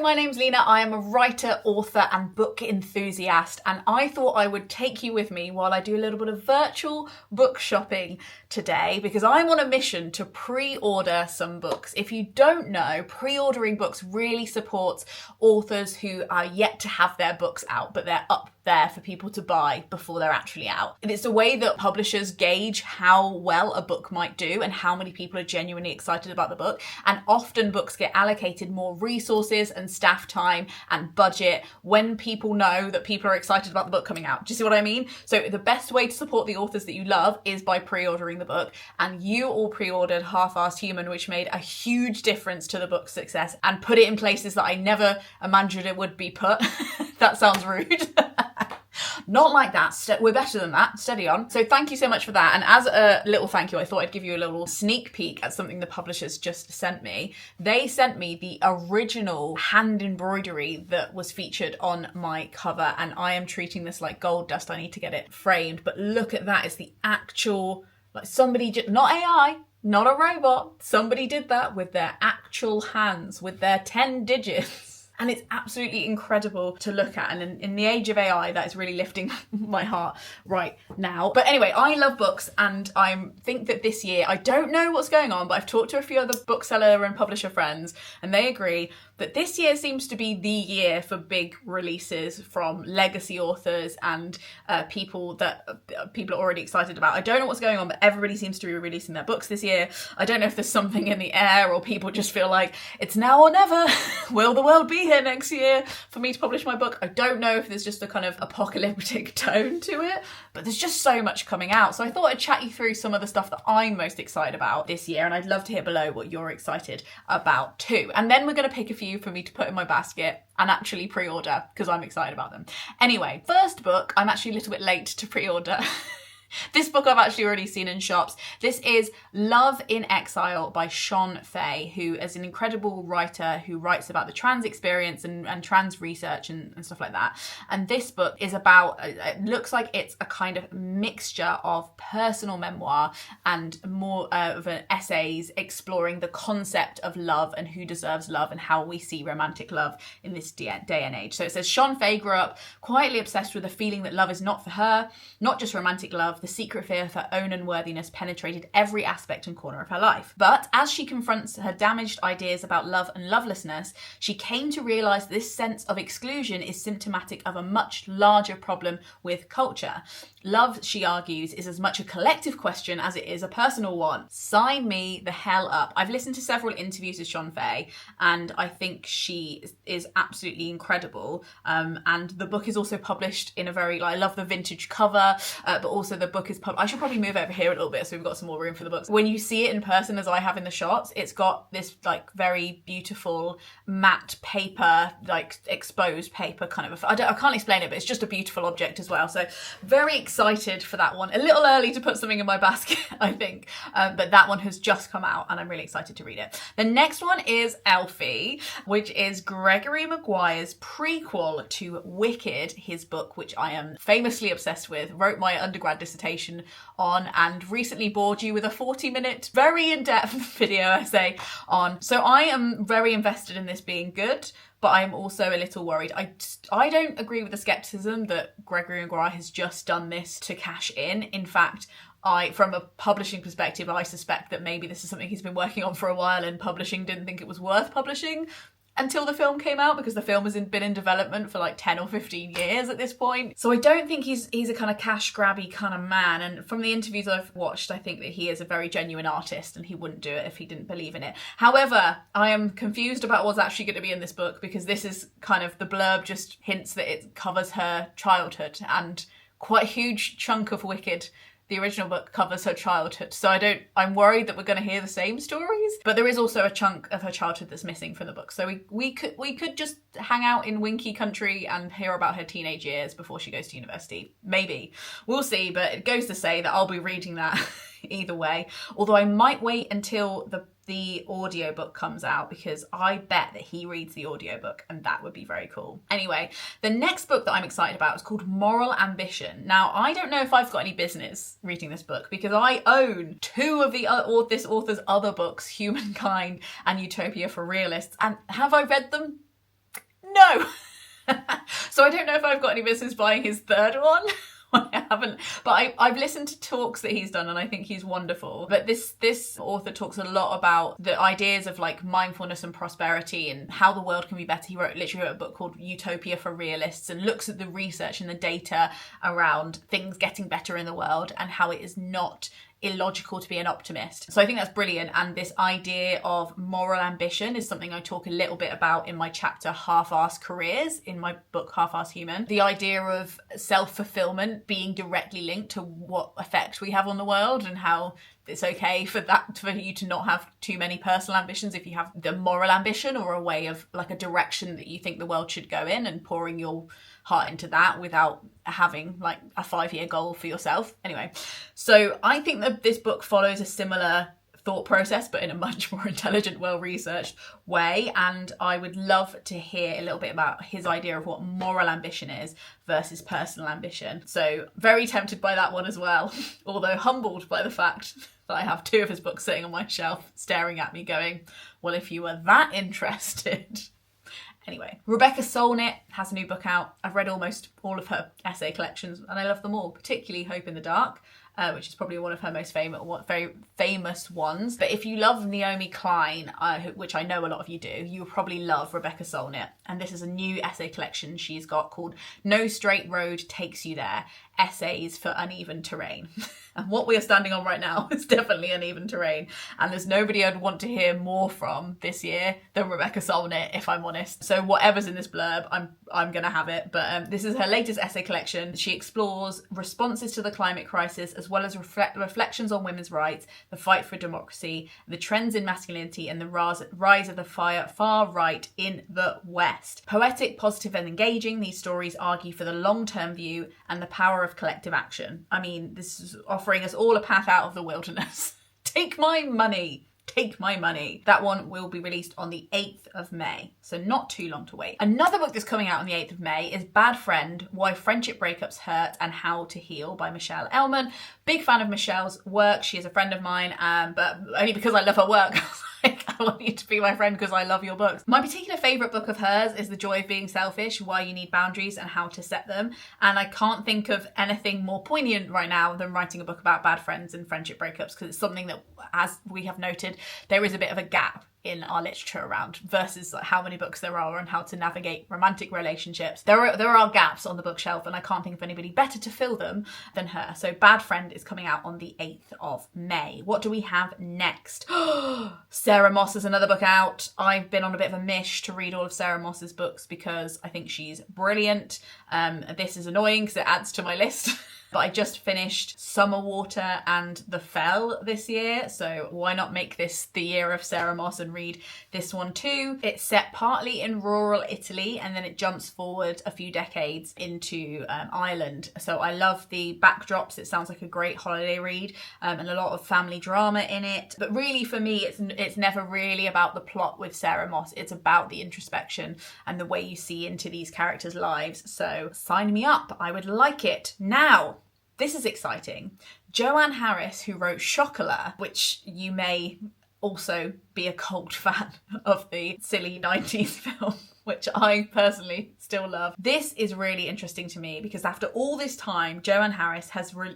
Hello, my name's Lena. I am a writer, author and book enthusiast, and I thought I would take you with me while I do a little bit of virtual book shopping today because I'm on a mission to pre-order some books. If you don't know, pre-ordering books really supports authors who are yet to have their books out, but they're up there for people to buy before they're actually out. And it's a way that publishers gauge how well a book might do and how many people are genuinely excited about the book. And often books get allocated more resources and staff time and budget when people know that people are excited about the book coming out. Do you see what I mean? So the best way to support the authors that you love is by pre-ordering the book. And you all pre-ordered Half-Assed Human, which made a huge difference to the book's success and put it in places that I never imagined it would be put. That sounds rude. Not like that. We're better than that. Steady on. So thank you so much for that. And as a little thank you, I thought I'd give you a little sneak peek at something the publishers just sent me. They sent me the original hand embroidery that was featured on my cover. And I am treating this like gold dust. I need to get it framed. But look at that. It's the actual, like somebody just, not AI, not a robot. Somebody did that with their actual hands, with their 10 digits. And it's absolutely incredible to look at. And in the age of AI, that is really lifting my heart right now. But anyway, I love books and I think that this year, I don't know what's going on, but I've talked to a few other bookseller and publisher friends and they agree that this year seems to be the year for big releases from legacy authors and people that people are already excited about. I don't know what's going on, but everybody seems to be releasing their books this year. I don't know if there's something in the air or people just feel like it's now or never. Will the world be here next year for me to publish my book? I don't know if there's just a kind of apocalyptic tone to it, but there's just so much coming out. So I thought I'd chat you through some of the stuff that I'm most excited about this year, and I'd love to hear below what you're excited about too. And then we're going to pick a few for me to put in my basket and actually pre-order because I'm excited about them. Anyway, first book, I'm actually a little bit late to pre-order. This book I've actually already seen in shops. This is Love in Exile by Sean Fay, who is an incredible writer who writes about the trans experience and trans research and stuff like that. And this book is about, it looks like it's a kind of mixture of personal memoir and more of an essays exploring the concept of love and who deserves love and how we see romantic love in this day and age. So it says Sean Fay grew up quietly obsessed with the feeling that love is not for her, not just romantic love. The secret fear of her own unworthiness penetrated every aspect and corner of her life. But as she confronts her damaged ideas about love and lovelessness, she came to realise this sense of exclusion is symptomatic of a much larger problem with culture. Love, she argues, is as much a collective question as it is a personal one. Sign me the hell up. I've listened to several interviews with Sean Fay and I think she is absolutely incredible. And the book is also published in a very, I love the vintage cover, but also the book is I should probably move over here a little bit so we've got some more room for the books. When you see it in person as I have in the shots, it's got this like very beautiful matte paper, like exposed paper kind of, I can't explain it, but it's just a beautiful object as well. So very excited for that one. A little early to put something in my basket, I think, but that one has just come out and I'm really excited to read it. The next one is Elfie, which is Gregory Maguire's prequel to Wicked, his book, which I am famously obsessed with, wrote my undergrad dissertation on and recently bored you with a 40-minute, very in-depth video essay on. So I am very invested in this being good, but I'm also a little worried. I don't agree with the skepticism that Gregory Maguire has just done this to cash in. In fact, from a publishing perspective, I suspect that maybe this is something he's been working on for a while and publishing didn't think it was worth publishing until the film came out, because the film has been in development for like 10 or 15 years at this point. So I don't think he's a kind of cash grabby kind of man. And from the interviews I've watched, I think that he is a very genuine artist and he wouldn't do it if he didn't believe in it. However, I am confused about what's actually going to be in this book because this is kind of, the blurb just hints that it covers her childhood, and quite a huge chunk of Wicked, the original book, covers her childhood. So I'm worried that we're going to hear the same stories, but there is also a chunk of her childhood that's missing from the book. So we could just hang out in Winky Country and hear about her teenage years before she goes to university. Maybe. We'll see, but it goes to say that I'll be reading that either way. Although I might wait until the audiobook comes out, because I bet that he reads the audiobook and that would be very cool. Anyway, the next book that I'm excited about is called Moral Ambition. Now, I don't know if I've got any business reading this book because I own two of this author's other books, Humankind and Utopia for Realists. And have I read them? No! So I don't know if I've got any business buying his third one. I haven't, but I've listened to talks that he's done and I think he's wonderful. But this author talks a lot about the ideas of like mindfulness and prosperity and how the world can be better. He literally wrote a book called Utopia for Realists and looks at the research and the data around things getting better in the world and how it is not illogical to be an optimist. So I think that's brilliant. And this idea of moral ambition is something I talk a little bit about in my chapter Half-Assed Careers in my book Half-Assed Human. The idea of self-fulfillment being directly linked to what effect we have on the world and how it's okay for you to not have too many personal ambitions if you have the moral ambition or a way of like a direction that you think the world should go in and pouring your heart into that without having like a 5-year goal for yourself. Anyway, so I think that this book follows a similar thought process but in a much more intelligent, well-researched way, and I would love to hear a little bit about his idea of what moral ambition is versus personal ambition. So very tempted by that one as well, although humbled by the fact that I have 2 of his books sitting on my shelf staring at me going, well, if you were that interested. Anyway, Rebecca Solnit has a new book out. I've read almost all of her essay collections and I love them all, particularly Hope in the Dark, which is probably one of her most very famous ones. But if you love Naomi Klein, which I know a lot of you do, you'll probably love Rebecca Solnit. And this is a new essay collection she's got called No Straight Road Takes You There, Essays for Uneven Terrain. And what we are standing on right now is definitely uneven terrain. And there's nobody I'd want to hear more from this year than Rebecca Solnit, if I'm honest. So whatever's in this blurb, I'm going to have it. But this is her latest essay collection. She explores responses to the climate crisis, as well as reflections on women's rights, the fight for democracy, the trends in masculinity, and the rise of the far right in the West. Poetic, positive, and engaging, these stories argue for the long-term view and the power of collective action. I mean, this is offering us all a path out of the wilderness. Take my money. Take my money. That one will be released on the 8th of May, so not too long to wait. Another book that's coming out on the 8th of May is Bad Friend, Why Friendship Breakups Hurt and How to Heal by Michelle Elman. Big fan of Michelle's work. She is a friend of mine, but only because I love her work. I want you to be my friend because I love your books. My particular favourite book of hers is The Joy of Being Selfish, Why You Need Boundaries and How to Set Them. And I can't think of anything more poignant right now than writing a book about bad friends and friendship breakups, because it's something that, as we have noted, there is a bit of a gap in our literature around versus like how many books there are and how to navigate romantic relationships. There are gaps on the bookshelf and I can't think of anybody better to fill them than her. So Bad Friend is coming out on the 8th of May. What do we have next? Sarah Moss has another book out. I've been on a bit of a mish to read all of Sarah Moss's books because I think she's brilliant. This is annoying because it adds to my list. But I just finished Summer Water and The Fell this year, so why not make this the year of Sarah Moss and read this one too? It's set partly in rural Italy and then it jumps forward a few decades into Ireland. So I love the backdrops. It sounds like a great holiday read and a lot of family drama in it. But really for me, it's never really about the plot with Sarah Moss. It's about the introspection and the way you see into these characters' lives. So sign me up. I would like it. Now, this is exciting. Joanne Harris, who wrote Chocolat, which you may also be a cult fan of the silly 90s film, which I personally still love. This is really interesting to me because after all this time, Joanne Harris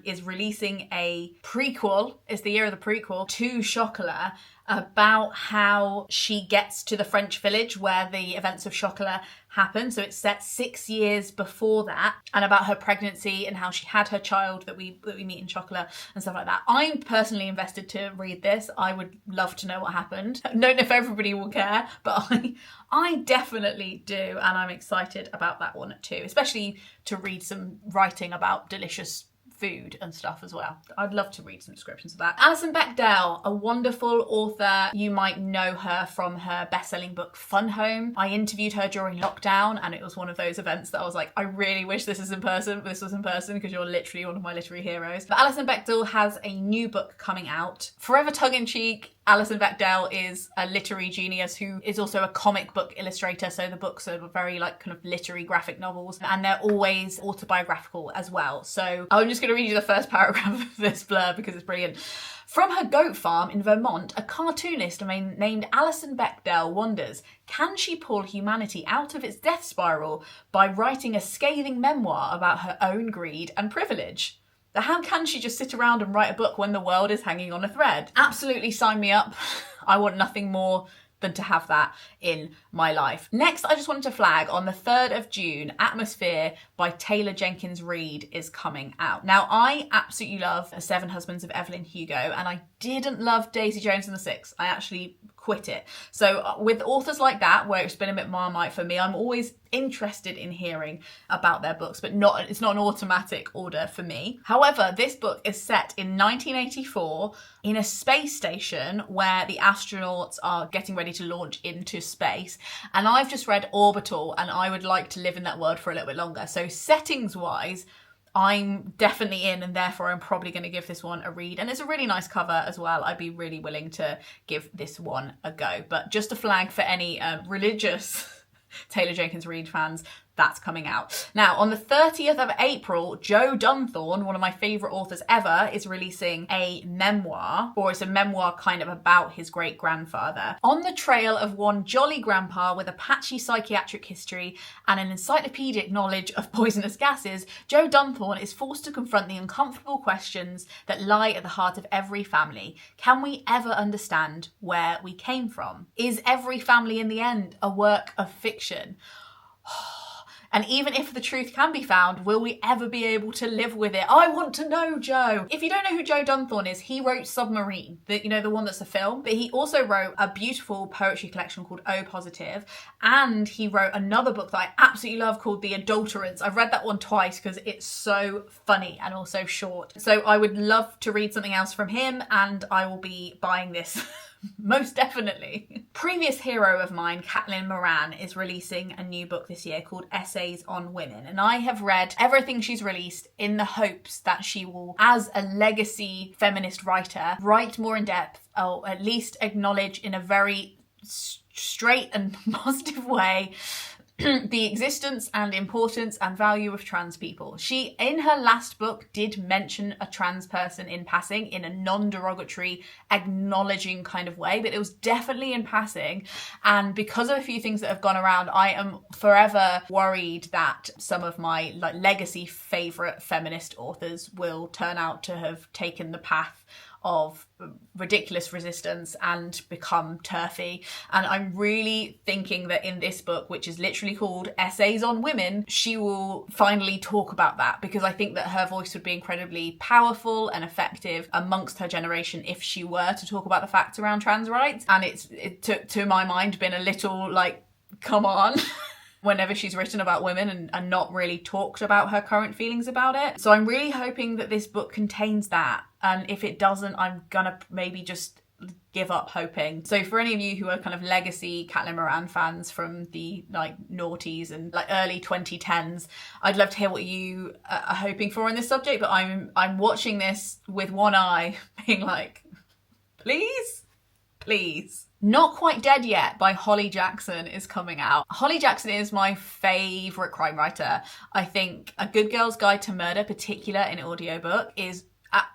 is releasing a prequel, it's the year of the prequel, to Chocolat, about how she gets to the French village where the events of Chocolat happen. So it's set 6 years before that, and about her pregnancy and how she had her child that we meet in Chocolat and stuff like that. I'm personally invested to read this. I would love to know what happened. I don't know if everybody will care, but I definitely do, and I'm excited about that one too, especially to read some writing about delicious food and stuff as well. I'd love to read some descriptions of that. Alison Bechdel, a wonderful author. You might know her from her best-selling book Fun Home. I interviewed her during lockdown and it was one of those events that I was like, I really wish this was in person because you're literally one of my literary heroes. But Alison Bechdel has a new book coming out. Forever tongue-in-cheek, Alison Bechdel is a literary genius who is also a comic book illustrator, so the books are very like kind of literary graphic novels, and they're always autobiographical as well. So I'm just going to read you the first paragraph of this blurb because it's brilliant. From her goat farm in Vermont, a cartoonist named Alison Bechdel wonders, can she pull humanity out of its death spiral by writing a scathing memoir about her own greed and privilege? How can she just sit around and write a book when the world is hanging on a thread? Absolutely sign me up. I want nothing more than to have that in my life. Next, I just wanted to flag on the 3rd of June, Atmosphere by Taylor Jenkins Reid is coming out. Now, I absolutely love The Seven Husbands of Evelyn Hugo, and I didn't love Daisy Jones and the Six. I actually quit it. So with authors like that, where it's been a bit Marmite for me, I'm always interested in hearing about their books, but it's not an automatic order for me. However, this book is set in 1984 in a space station where the astronauts are getting ready to launch into space. And I've just read Orbital, and I would like to live in that world for a little bit longer. So settings-wise, I'm definitely in, and therefore I'm probably going to give this one a read. And it's a really nice cover as well. I'd be really willing to give this one a go. But just a flag for any religious Taylor Jenkins Reid fans, that's coming out. Now, on the 30th of April, Joe Dunthorne, one of my favourite authors ever, is releasing a memoir, or it's a memoir kind of about his great-grandfather. On the trail of one jolly grandpa with a patchy psychiatric history and an encyclopedic knowledge of poisonous gases, Joe Dunthorne is forced to confront the uncomfortable questions that lie at the heart of every family. Can we ever understand where we came from? Is every family in the end a work of fiction? And even if the truth can be found, will we ever be able to live with it? I want to know, Joe. If you don't know who Joe Dunthorne is, he wrote Submarine, the one that's a film. But he also wrote a beautiful poetry collection called O Positive. And he wrote another book that I absolutely love called The Adulterants. I've read that one twice because it's so funny and also short. So I would love to read something else from him, and I will be buying this most definitely. Previous hero of mine, Catelyn Moran, is releasing a new book this year called Essays on Women. And I have read everything she's released in the hopes that she will, as a legacy feminist writer, write more in depth, or at least acknowledge in a very straight and positive way the existence and importance and value of trans people. She, in her last book, did mention a trans person in passing in a non-derogatory, acknowledging kind of way, but it was definitely in passing. And because of a few things that have gone around, I am forever worried that some of my legacy favourite feminist authors will turn out to have taken the path of ridiculous resistance and become turfy. And I'm really thinking that in this book, which is literally called Essays on Women, she will finally talk about that, because I think that her voice would be incredibly powerful and effective amongst her generation if she were to talk about the facts around trans rights. And it to my mind been a little like, come on. Whenever she's written about women and not really talked about her current feelings about it. So I'm really hoping that this book contains that. And if it doesn't, I'm gonna maybe just give up hoping. So for any of you who are kind of legacy Catelyn Moran fans from the noughties and early 2010s, I'd love to hear what you are hoping for in this subject. But I'm watching this with one eye being like, please. Not Quite Dead Yet by Holly Jackson is coming out. Holly Jackson is my favourite crime writer. I think A Good Girl's Guide to Murder, particular in audiobook, is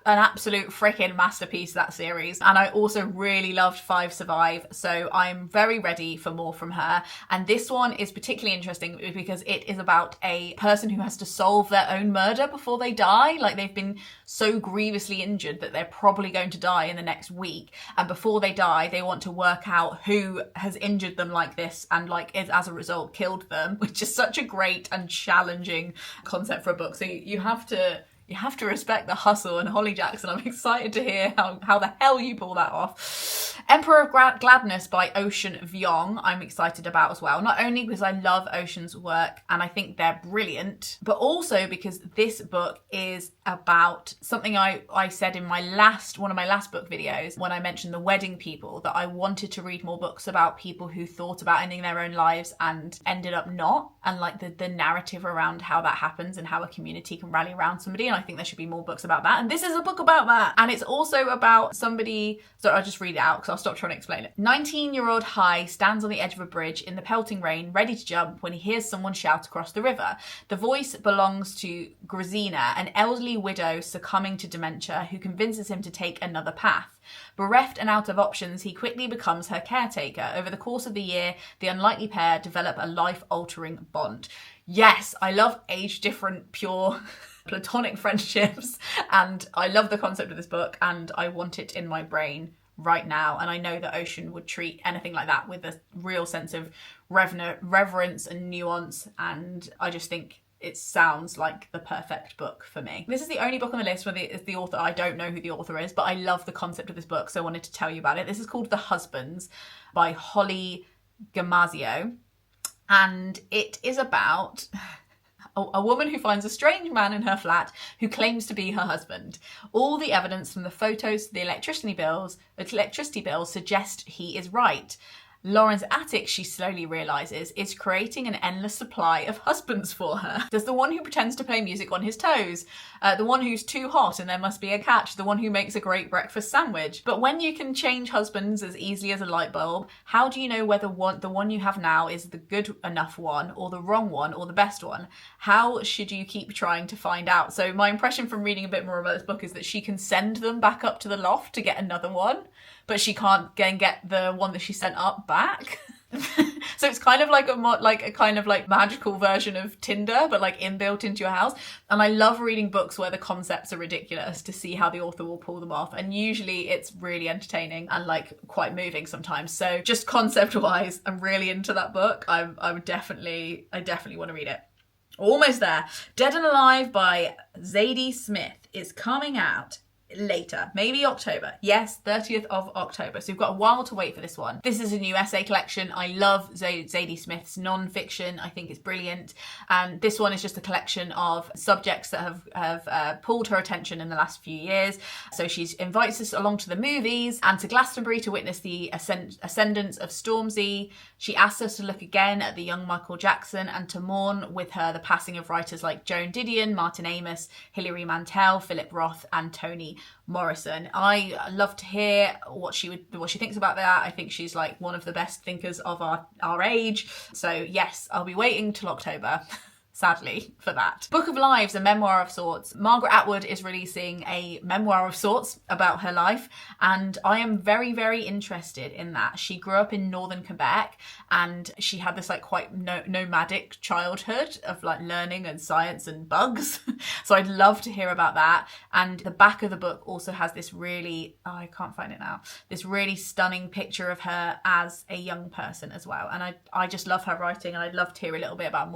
an absolute freaking masterpiece, that series. And I also really loved Five Survive, so I'm very ready for more from her. And this one is particularly interesting because it is about a person who has to solve their own murder before they die. They've been so grievously injured that they're probably going to die in the next week. And before they die, they want to work out who has injured them like this and is as a result killed them, which is such a great and challenging concept for a book. So you have to respect the hustle, and Holly Jackson, I'm excited to hear how the hell you pull that off. Emperor of Gladness by Ocean Vong, I'm excited about as well. Not only because I love Ocean's work and I think they're brilliant, but also because this book is about something I said in one of my last book videos when I mentioned The Wedding People, that I wanted to read more books about people who thought about ending their own lives and ended up not, and the narrative around how that happens and how a community can rally around somebody. And I think there should be more books about that. And this is a book about that. And it's also about somebody, so I'll just read it out because I'll stop trying to explain it. 19-year-old Hai stands on the edge of a bridge in the pelting rain, ready to jump when he hears someone shout across the river. The voice belongs to Grazina, an elderly widow succumbing to dementia who convinces him to take another path. Bereft and out of options, he quickly becomes her caretaker. Over the course of the year, the unlikely pair develop a life-altering bond. Yes, I love age-different, pure, platonic friendships, and I love the concept of this book, and I want it in my brain right now. And I know that Ocean would treat anything like that with a real sense of reverence and nuance, and I just think it sounds like the perfect book for me. This is the only book on the list where the author, I don't know who the author is, but I love the concept of this book, so I wanted to tell you about it. This is called The Husbands by Holly Gamazio, and it is about a woman who finds a strange man in her flat who claims to be her husband. All the evidence from the photos to the electricity bills suggest he is right. Lauren's attic, she slowly realises, is creating an endless supply of husbands for her. There's the one who pretends to play music on his toes, the one who's too hot and there must be a catch, the one who makes a great breakfast sandwich. But when you can change husbands as easily as a light bulb, how do you know whether the one you have now is the good enough one or the wrong one or the best one? How should you keep trying to find out? So my impression from reading a bit more about this book is that she can send them back up to the loft to get another one, but she can't get the one that she sent up back. So it's kind of like a kind of magical version of Tinder, but like inbuilt into your house. And I love reading books where the concepts are ridiculous to see how the author will pull them off. And usually it's really entertaining and like quite moving sometimes. So just concept wise, I'm really into that book. I definitely want to read it. Almost there. Dead and Alive by Zadie Smith is coming out later, maybe October. Yes, 30th of October. So we've got a while to wait for this one. This is a new essay collection. I love Zadie Smith's non-fiction. I think it's brilliant. And this one is just a collection of subjects that have pulled her attention in the last few years. So she invites us along to the movies and to Glastonbury to witness the ascendance of Stormzy. She asks us to look again at the young Michael Jackson and to mourn with her the passing of writers like Joan Didion, Martin Amis, Hilary Mantel, Philip Roth and Toni Morrison. I love to hear what she thinks about that. I think she's like one of the best thinkers of our age. So yes, I'll be waiting till October. Sadly, for that. Book of Lives, a memoir of sorts. Margaret Atwood is releasing a memoir of sorts about her life, and I am very, very interested in that. She grew up in northern Quebec, and she had this like quite nomadic childhood of like learning and science and bugs. So I'd love to hear about that. And the back of the book also has this really, I can't find it now, this really stunning picture of her as a young person as well. And I just love her writing, and I'd love to hear a little bit about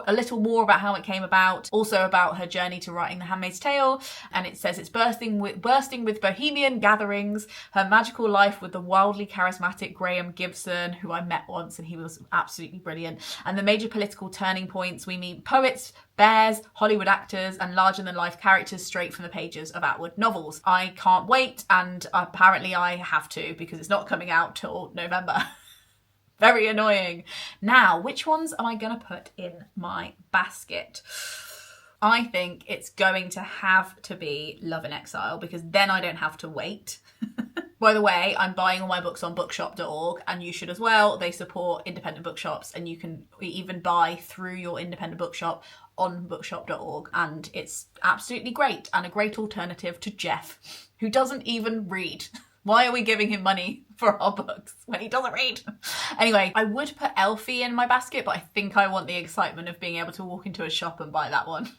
a little more about how it came about, also about her journey to writing The Handmaid's Tale. And it says it's bursting with bohemian gatherings, her magical life with the wildly charismatic Graham Gibson, who I met once and he was absolutely brilliant, and the major political turning points. We meet poets, bears, Hollywood actors and larger than life characters straight from the pages of Atwood novels. I can't wait, and apparently I have to because it's not coming out till November. Very annoying. Now, which ones am I going to put in my basket? I think it's going to have to be Love in Exile, because then I don't have to wait. By the way, I'm buying all my books on bookshop.org, and you should as well. They support independent bookshops, and you can even buy through your independent bookshop on bookshop.org, and it's absolutely great and a great alternative to Jeff, who doesn't even read. Why are we giving him money for our books when he doesn't read? Anyway, I would put Elfie in my basket, but I think I want the excitement of being able to walk into a shop and buy that one.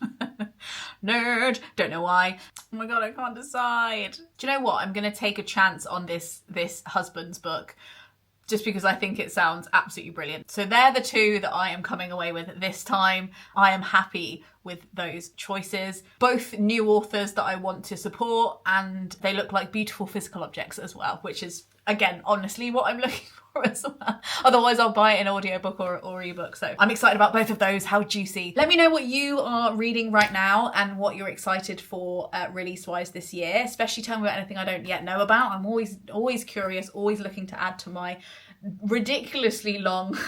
Nerd. Don't know why. Oh my God, I can't decide. Do you know what? I'm going to take a chance on this husband's book, just because I think it sounds absolutely brilliant. So they're the two that I am coming away with this time. I am happy with those choices. Both new authors that I want to support, and they look like beautiful physical objects as well, which is, again, honestly what I'm looking for as well. Otherwise I'll buy it in audiobook or ebook. So I'm excited about both of those. How juicy. Let me know what you are reading right now and what you're excited for release-wise this year. Especially tell me about anything I don't yet know about. I'm always curious, always looking to add to my ridiculously long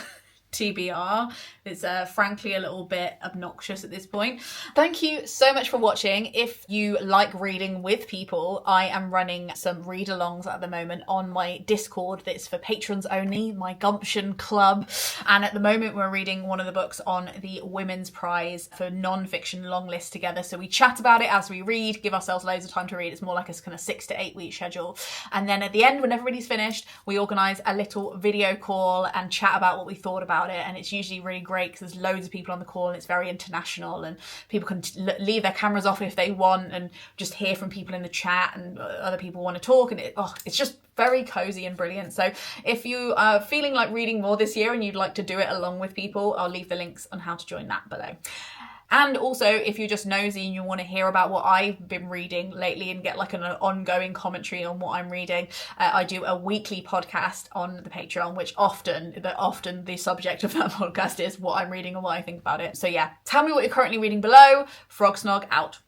TBR. It's frankly a little bit obnoxious at this point. Thank you so much for watching. If you like reading with people, I am running some read-alongs at the moment on my Discord that's for patrons only, my Gumption Club. And at the moment we're reading one of the books on the Women's Prize for non-fiction long list together. So we chat about it as we read, give ourselves loads of time to read. It's more like a kind of 6 to 8 week schedule. And then at the end, when everybody's finished, we organise a little video call and chat about what we thought about it. And it's usually really great because there's loads of people on the call and it's very international, and people can leave their cameras off if they want and just hear from people in the chat, and other people want to talk, and it's just very cozy and brilliant. So if you are feeling like reading more this year and you'd like to do it along with people, I'll leave the links on how to join that below. And also, if you're just nosy and you want to hear about what I've been reading lately and get like an ongoing commentary on what I'm reading, I do a weekly podcast on the Patreon, which often the subject of that podcast is what I'm reading and what I think about it. So yeah, tell me what you're currently reading below. Frog Snog out.